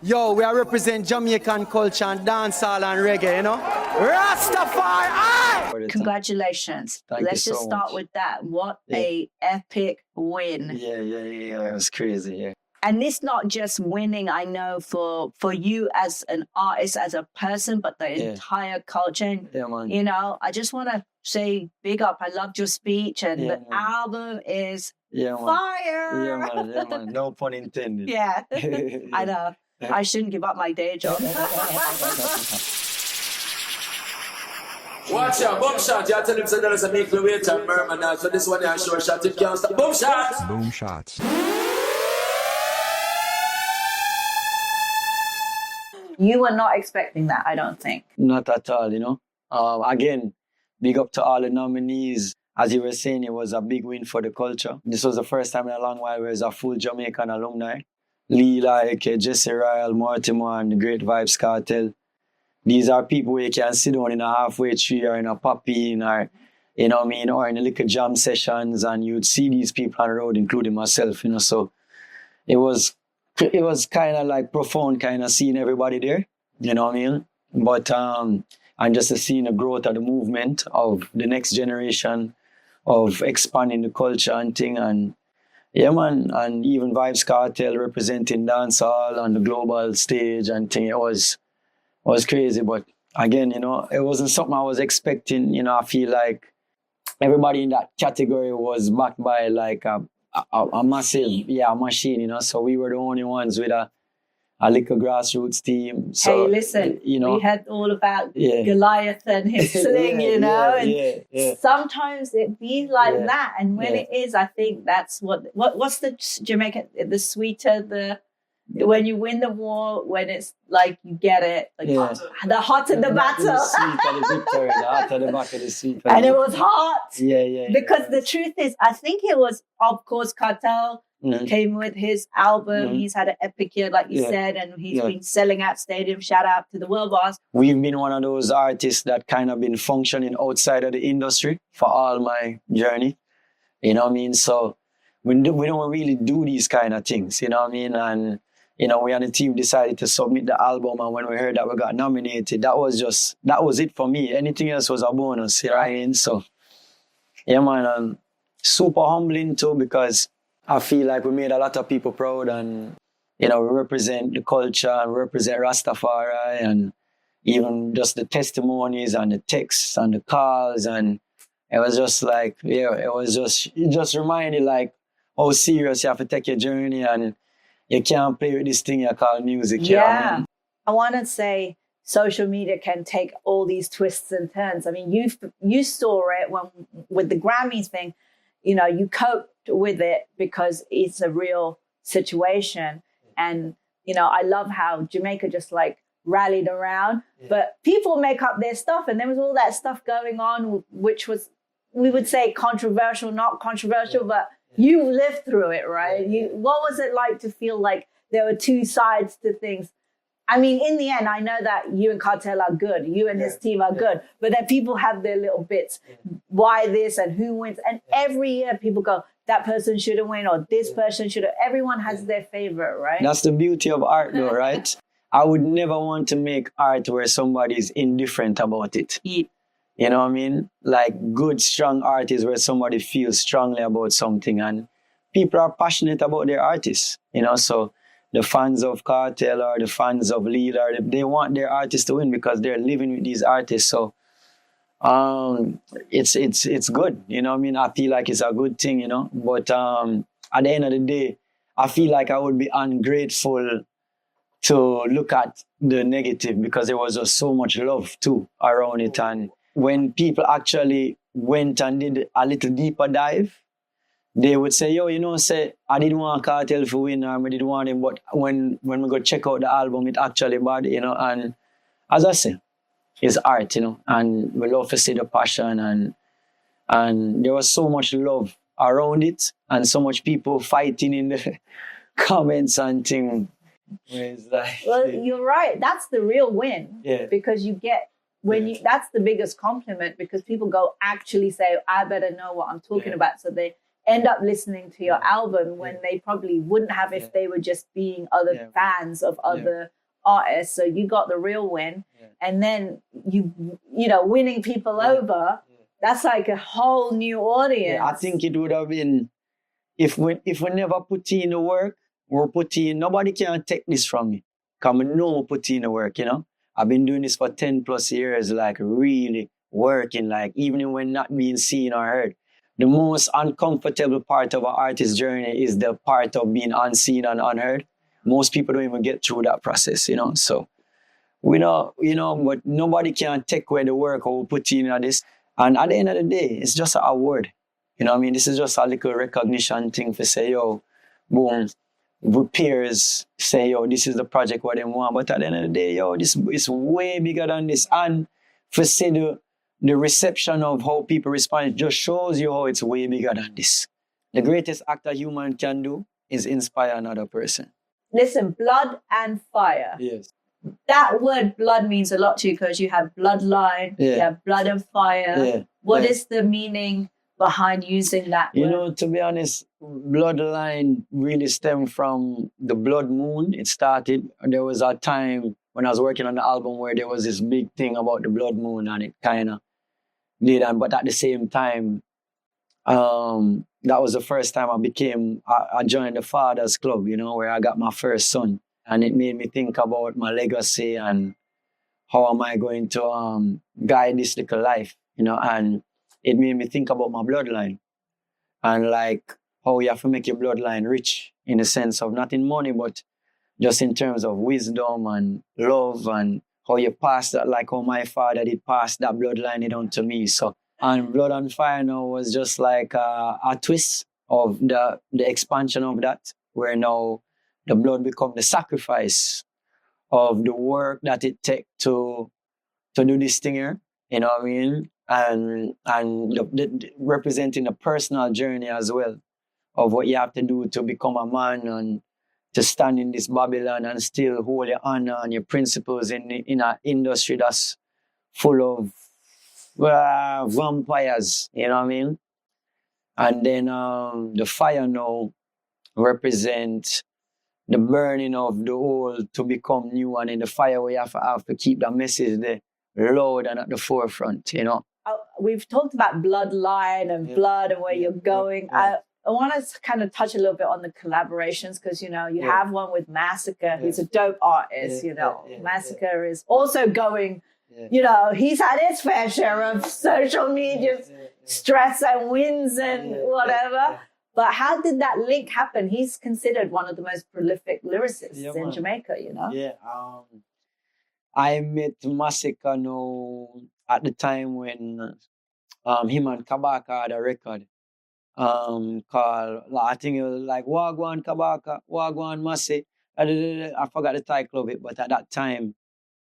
Yo, we are represent Jamaican culture and dancehall and reggae, you know? Rastafari! Congratulations. Let's just start with that. What a epic win. Yeah. It was crazy, yeah. And it's not just winning, I know, for you as an artist, as a person, but the entire culture. Yeah, man. You know, I just want to say big up. I loved your speech, and the album is fire. Yeah, man. No pun intended. Yeah, I know. I shouldn't give up my day job. Watch out, Boomshots. You tell him so there's a make the weight and murmur now. So this one is a short shot. It can't stop. Boomshots! Boomshots. You were not expecting that, I don't think. Not at all, you know. Again, big up to all the nominees. As you were saying, it was a big win for the culture. This was the first time in a long while where there's a full Jamaican alumni. Louda, Jesse Ryle, Mortimer, and the Great Vibes Cartel. These are people where you can sit down in a halfway tree or in a poppy or, you know what I mean, or in a little jam sessions, and you'd see these people on the road, including myself, you know. So it was kind of like profound, kind of seeing everybody there, you know what I mean? But, and just to seeing the growth of the movement of the next generation of expanding the culture and thing. And yeah, man, and even Vibes Cartel representing dancehall on the global stage and thing. It was crazy, but again, you know, it wasn't something I was expecting. You know, I feel like everybody in that category was backed by like a massive, machine, you know. So we were the only ones with a little grassroots team. So, hey, listen, you know, we had all about Goliath and his sling, you know, and sometimes it be like that. And when it is, I think that's what's the Jamaican, the sweeter, when you win the war, when it's like you get it, like the hotter the battle. The sweeter the victory, the hotter the battle, the sweeter. And it was hot. Yeah. Because the truth is, I think it was, of course, Cartel came with his album. He's had an epic year, like you said, and he's been selling out stadiums. Shout out to the World Boss. We've been one of those artists that kind of been functioning outside of the industry for all my journey. You know what I mean? So we don't really do these kind of things, you know what I mean? And you know, we and the team decided to submit the album, and when we heard that we got nominated, that was it for me. Anything else was a bonus, you know what I mean? So, yeah, man, super humbling too, because I feel like we made a lot of people proud, and, you know, we represent the culture and we represent Rastafari, and even just the testimonies and the texts and the calls, and it was just like, it just reminded like how serious you have to take your journey, and you can't play with this thing you call music. Yeah. You know what I mean? I want to say social media can take all these twists and turns. I mean, you saw it with the Grammys thing. You know, you coped with it because it's a real situation. And, you know, I love how Jamaica just like rallied around. But people make up their stuff. And there was all that stuff going on, which was, we would say controversial, not controversial, but you lived through it, right? What was it like to feel like there were two sides to things? I mean, in the end, I know that you and Cartel are good. You and his team are good. But then people have their little bits. Why this and who wins? And every year people go, that person should have won or this person should have. Everyone has their favorite, right? That's the beauty of art though, right? I would never want to make art where somebody's indifferent about it. You know what I mean? Like good, strong art is where somebody feels strongly about something, and people are passionate about their artists, you know? So the fans of Cartel or the fans of Louda, they want their artists to win because they're living with these artists. So it's good, you know what I mean? I feel like it's a good thing, you know? But at the end of the day, I feel like I would be ungrateful to look at the negative because there was just so much love too around it. And when people actually went and did a little deeper dive, they would say, yo, you know, I didn't want Cartel to win or I didn't want him, but when we go check out the album, it actually bad, you know. And as I say, it's art, you know, and we love to see the passion, and there was so much love around it and so much people fighting in the comments and things. Like, well, you're right. That's the real win. Yeah. Because you get, that's the biggest compliment, because people go actually say, I better know what I'm talking about. So end up listening to your album when they probably wouldn't have if they were just being other fans of other artists. So you got the real win. And then you know, winning people over, that's like a whole new audience. I think it would have been, if we never put in the work, nobody can take this from me. Because I know we put in the work, you know. I've been doing this for 10 plus years, like really working, like even when not being seen or heard. The most uncomfortable part of an artist's journey is the part of being unseen and unheard. Most people don't even get through that process, you know. So we know, you know, but nobody can take away the work or put in at this. And at the end of the day, it's just an award. You know what I mean? This is just a little recognition thing for say, yo, boom. With peers say, yo, this is the project what they want. But at the end of the day, yo, this is way bigger than this. And for say the reception of how people respond just shows you how it's way bigger than this. The greatest act a human can do is inspire another person. Listen, blood and fire. Yes. That word blood means a lot to you because you have bloodline, you have blood and fire. Yeah. What is the meaning behind using that word? You know, to be honest, bloodline really stemmed from the blood moon. It started, there was a time when I was working on the album where there was this big thing about the blood moon and it kind of did. But at the same time, that was the first time I joined the Fathers Club, you know, where I got my first son. And it made me think about my legacy and how am I going to guide this little life, you know, and it made me think about my bloodline and like how you have to make your bloodline rich in the sense of not in money, but just in terms of wisdom and love and how you pass that, like how my father did pass that bloodline on to me. So, and Blood and Fire now was just like a twist of the expansion of that, where now the blood become the sacrifice of the work that it takes to do this thing here, you know what I mean? And representing the personal journey as well of what you have to do to become a man and to stand in this Babylon and still hold your honor and your principles in an industry that's full of vampires, you know what I mean? And then the fire now represents the burning of the old to become new, and in the fire we have to keep that message there loud and at the forefront, you know. We've talked about bloodline and blood and where you're going. I want to kind of touch a little bit on the collaborations because, you know, you have one with Masicka, who's a dope artist, you know. Masicka is also going, you know, he's had his fair share of social media stress and wins and whatever. But how did that link happen? He's considered one of the most prolific lyricists in Jamaica, you know? Yeah. I met Masicka now at the time when him and Kabaka had a record called, I think it was like Wagwan Kabaka, Wagwan Masi. I forgot the title of it, but at that time,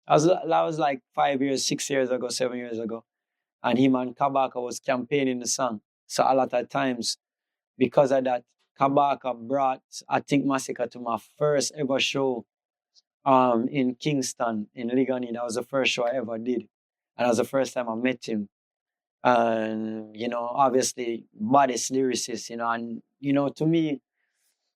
that was like 5 years, 6 years ago, 7 years ago. And him and Kabaka was campaigning the song. So a lot of times, because of that, Kabaka brought, I think, Masicka to my first ever show in Kingston, in Ligani. That was the first show I ever did. And that was the first time I met him. And, you know, obviously, baddest lyricist, you know. And, you know, to me,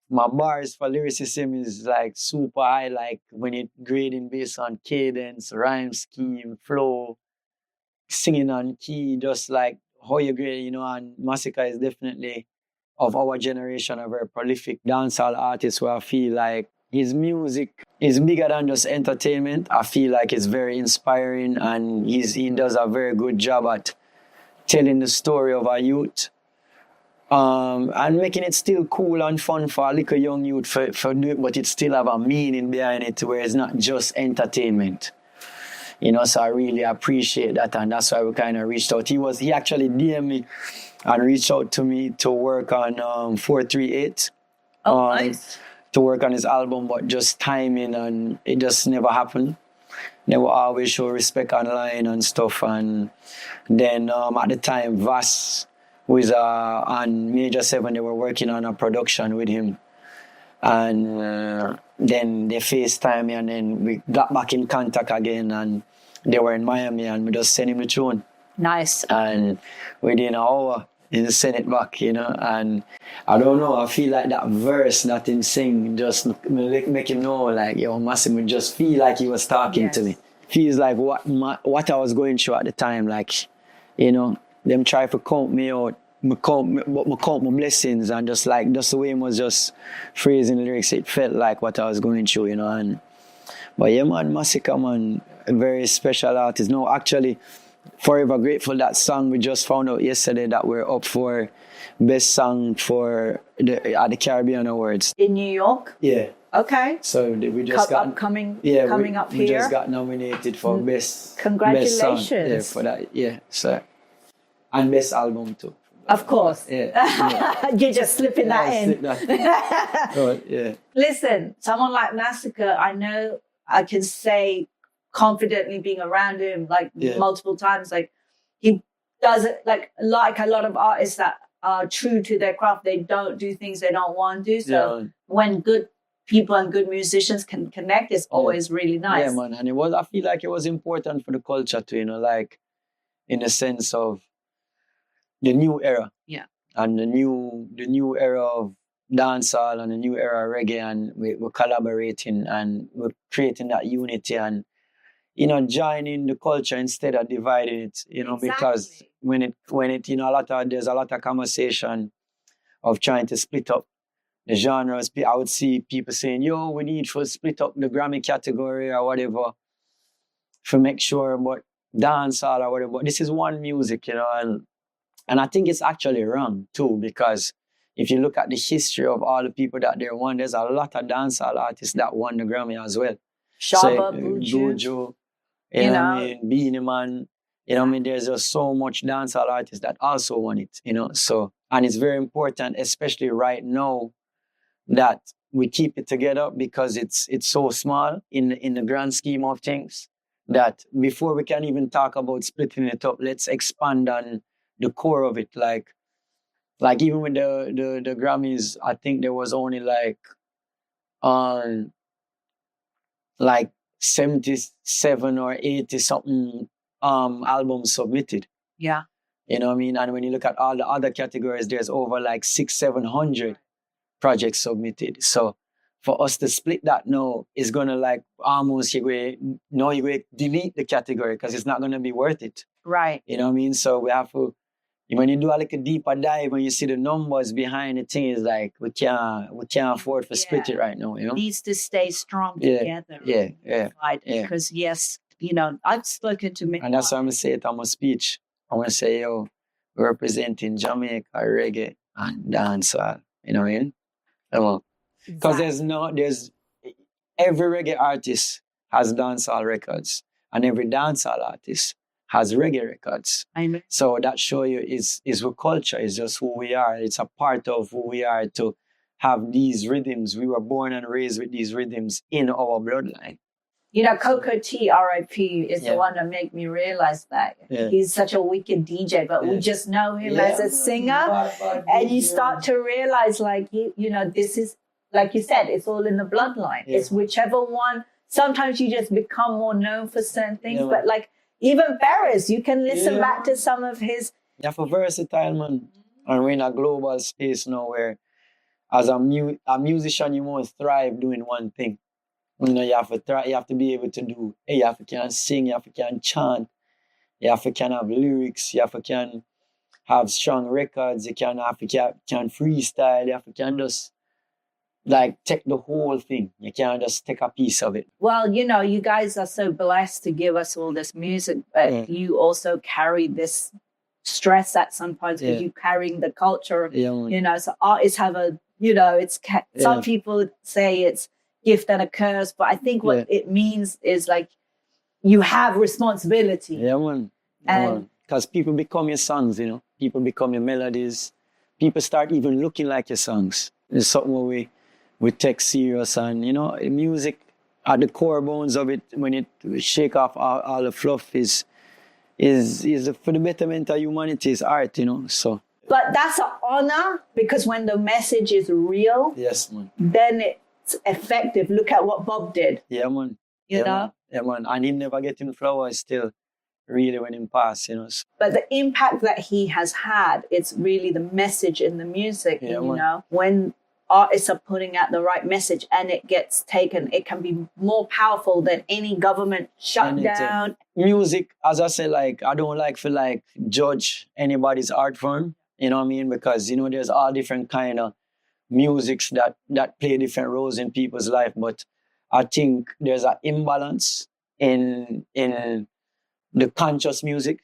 my bars for lyricism is like super high, like when it grading based on cadence, rhyme scheme, flow, singing on key, just like how you grade, you know. And Masicka is definitely, of our generation, a very prolific dancehall artist where I feel like his music is bigger than just entertainment. I feel like it's very inspiring and he does a very good job at telling the story of our youth and making it still cool and fun for a little young youth for do it, but it still have a meaning behind it where it's not just entertainment. You know, so I really appreciate that, and that's why we kind of reached out. He actually DM'd me and reached out to me to work on 438. Nice. To work on his album, but just timing, and it just never happened. They will always show respect online and stuff. And then at the time, Vass, who is on Major 7, they were working on a production with him. And then they FaceTime me, and then we got back in contact again, and they were in Miami, and we just sent him the tune. Nice. And within an hour, and send it back, you know. And I don't know, I feel like that verse that him sing just make him know, like, yo, Massimo just feel like he was talking to me. Feels like what I was going through at the time, like, you know, them try to count me out, count my blessings, and just the way he was just phrasing the lyrics, it felt like what I was going through, you know. But yeah, man, Masicka, man, a very special artist. No, actually, forever grateful. That song we just found out yesterday that we're up for best song for at the Caribbean Awards in New York. Yeah. Okay. So we just coming up here. We just got nominated for best. Congratulations. Best song. Yeah, for that. Yeah. So and best album too. Of course. Yeah. You're just slipping that in. Slip that. Oh, yeah. Listen, someone like Masicka, I know I can say confidently, being around him multiple times, like he does it like a lot of artists that are true to their craft. They don't do things they don't want to do. So when good people and good musicians can connect, it's always really nice. Yeah, man. And I feel like it was important for the culture to, you know, like in the sense of the new era. Yeah. And the new era of dancehall and the new era of reggae, and we're collaborating and we're creating that unity and, you know, joining the culture instead of dividing it, you know, because when it, you know, there's a lot of conversation of trying to split up the genres. I would see people saying, yo, we need to split up the Grammy category or whatever to make sure, but dancehall or whatever. But this is one music, you know, and I think it's actually wrong too, because if you look at the history of all the people that they won, there's a lot of dancehall artists that won the Grammy as well. Shaba, Buju, you know what I mean? Beanie Man, you know what I mean? There's just so much dancehall artists that also won it, you know? So, and it's very important, especially right now, that we keep it together because it's so small in the grand scheme of things that before we can even talk about splitting it up, let's expand on the core of it. Like even with the Grammys, I think there was only like 77 or 80 something albums submitted. Yeah. You know what I mean? And when you look at all the other categories, there's over like 600-700 projects submitted. So for us to split that now is gonna like almost you're going to delete the category because it's not gonna be worth it. Right. You know what I mean? So we have to, when you do like a deeper dive, when you see the numbers behind the thing, is like we can't afford to split it right now. You know, needs to stay strong together. Yeah. Because yes, you know, I've spoken to many, and that's why I'm gonna say it on my speech. I want to say, yo, we're representing Jamaica reggae and dancehall. You know what I mean? Because there's every reggae artist has dancehall records, and every dancehall artist has reggae records. Amen. So that show you is what culture is, just who we are. It's a part of who we are to have these rhythms. We were born and raised with these rhythms in our bloodline. You know, Coco T, R.I.P., is the one that made me realize that. Yeah. He's such a wicked DJ, but we just know him as a singer. And you start to realize, like, you know, this is, like you said, it's all in the bloodline. Yeah. It's whichever one. Sometimes you just become more known for certain things, but like, even Paris, you can listen back to some of his. Yeah, for versatile, man. And we're in a global space now where, as a musician, you won't thrive doing one thing. You know, you have to be able to do. You have to can sing. You have to can chant. You have to can have lyrics. You have to can have strong records. You can freestyle. You have to can just like take the whole thing. You can't just take a piece of it. Well, you know, you guys are so blessed to give us all this music, but you also carry this stress at some points because you're carrying the culture. You know, so artists have a, you know, some people say it's gift and a curse, but I think what it means is like you have responsibility. Yeah, man. And because people become your songs, you know, people become your melodies. People start even looking like your songs. It's something where we take serious, and you know, music at the core bones of it, when it shake off all the fluff, is for the betterment of humanity's art, you know. So, but that's an honor, because when the message is real, yes, man, then it's effective. Look at what Bob did. Yeah, man. You know? Man. Yeah, man. And him never getting flowers still. really when he passed, you know. So, But the impact that he has had, it's really the message in the music, Yeah, you man. know, when artists are putting out the right message and it gets taken, it can be more powerful than any government shutdown. music, as I said, like I don't like to like judge anybody's art form, you know what I mean? Because, you know, there's all different kind of musics that play different roles in people's life. But I think there's an imbalance in the conscious music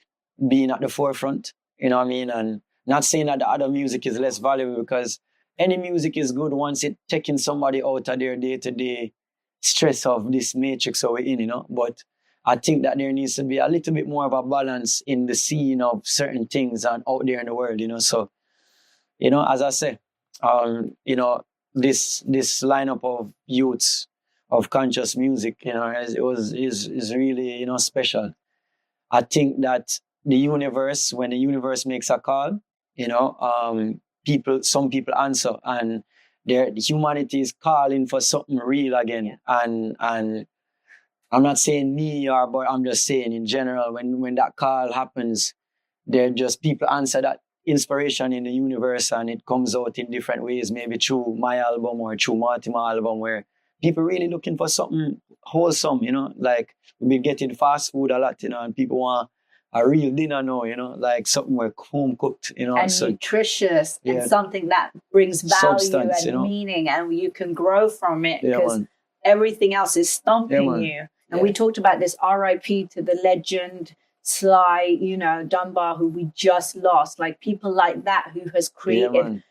being at the forefront, you know what I mean? And not saying that the other music is less valuable, because any music is good once it's taking somebody out of their day-to-day stress of this matrix that we're in, you know? But I think that there needs to be a little bit more of a balance in the scene of certain things and out there in the world, you know? So, you know, as I say, you know, this lineup of youths of conscious music, you know, is really, you know, special. I think that the universe, when the universe makes a call, you know, some people answer, and the humanity is calling for something real again. And I'm not saying me but I'm just saying in general, when that call happens, there just people answer that inspiration in the universe, and it comes out in different ways, maybe through my album or through Mortimer album, where people really looking for something wholesome, you know, like we've been getting fast food a lot, you know, and people want a real dinner now, you know, like something we're home cooked, you know. And so, nutritious, yeah. and something that brings value Substance, and you know. meaning, and you can grow from it, Yeah, because man. everything else is stomping man. you. And we talked about this RIP to the legend Sly, you know, Dunbar, who we just lost. Like people like that who has created man.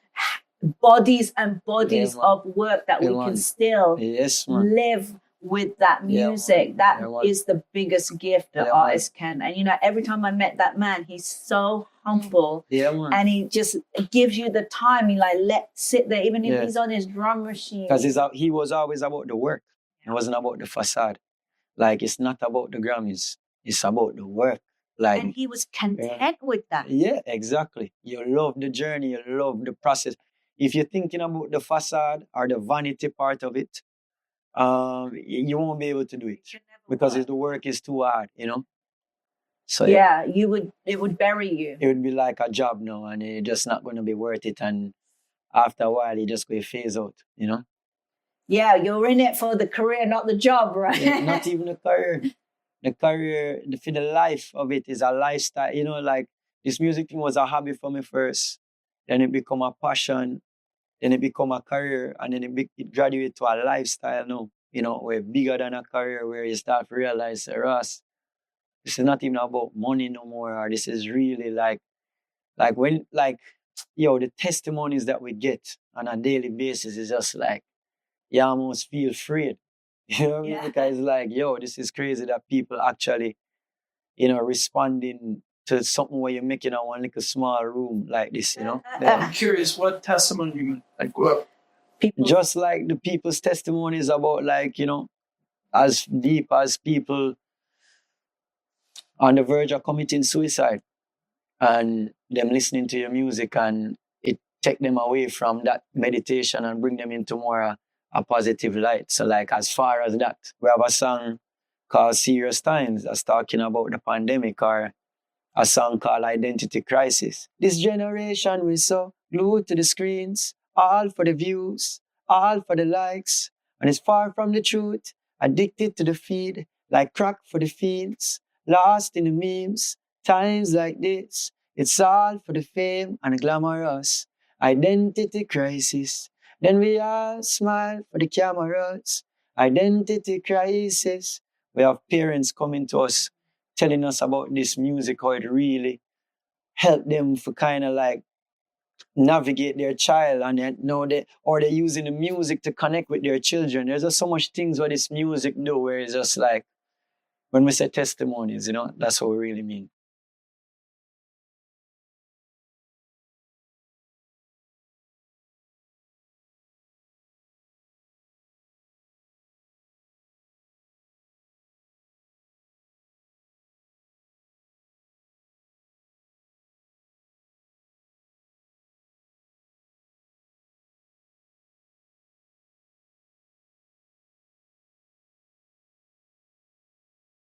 bodies and bodies man. of work that we man. can still Yes, man. live with that music. That is the biggest gift that artists can. And, you know, every time I met that man, he's so humble. Yeah, man. And he just gives you the time. He like, sit there, even if he's on his drum machine. Because he was always about the work. It wasn't about the facade. Like, it's not about the Grammys. It's about the work. Like, and he was content with that. Yeah, exactly. You love the journey. You love the process. If you're thinking about the facade or the vanity part of it, you won't be able to do it, because the work is too hard, you know. So it would bury you. It would be like a job now, and it's just not going to be worth it. And after a while, you just go phase out, you know. Yeah, you're in it for the career, not the job, right? Yeah, not even the career. The career, for the life of it is a lifestyle. You know, like this music thing was a hobby for me first. Then it become a passion. Then it become a career. And then it graduated to a lifestyle now. You know, we're bigger than a career, where you start to realize, Ross, this is not even about money no more. Or this is really the testimonies that we get on a daily basis is just like, you almost feel afraid. You know what I mean? Because it's like, this is crazy that people actually, you know, responding to something where you're making a one little small room like this, you know? I'm curious, what testimony you like? What? Just like the people's testimonies about, like, you know, as deep as people on the verge of committing suicide, and them listening to your music, and it take them away from that meditation and bring them into more a positive light. So, like, as far as that, we have a song called Serious Times that's talking about the pandemic, or a song called Identity Crisis. This generation we're so glued to the screens, all for the views, all for the likes, and it's far from the truth, addicted to the feed, like crack for the fiends, lost in the memes, times like this, it's all for the fame and the glamorous. Identity crisis. Then we all smile for the cameras. Identity crisis. We have parents coming to us, telling us about this music, how it really helped them for kind of like navigate their child, and they're using the music to connect with their children. There's just so much things what this music do, where it's just like, when we say testimonies, you know, that's what we really mean.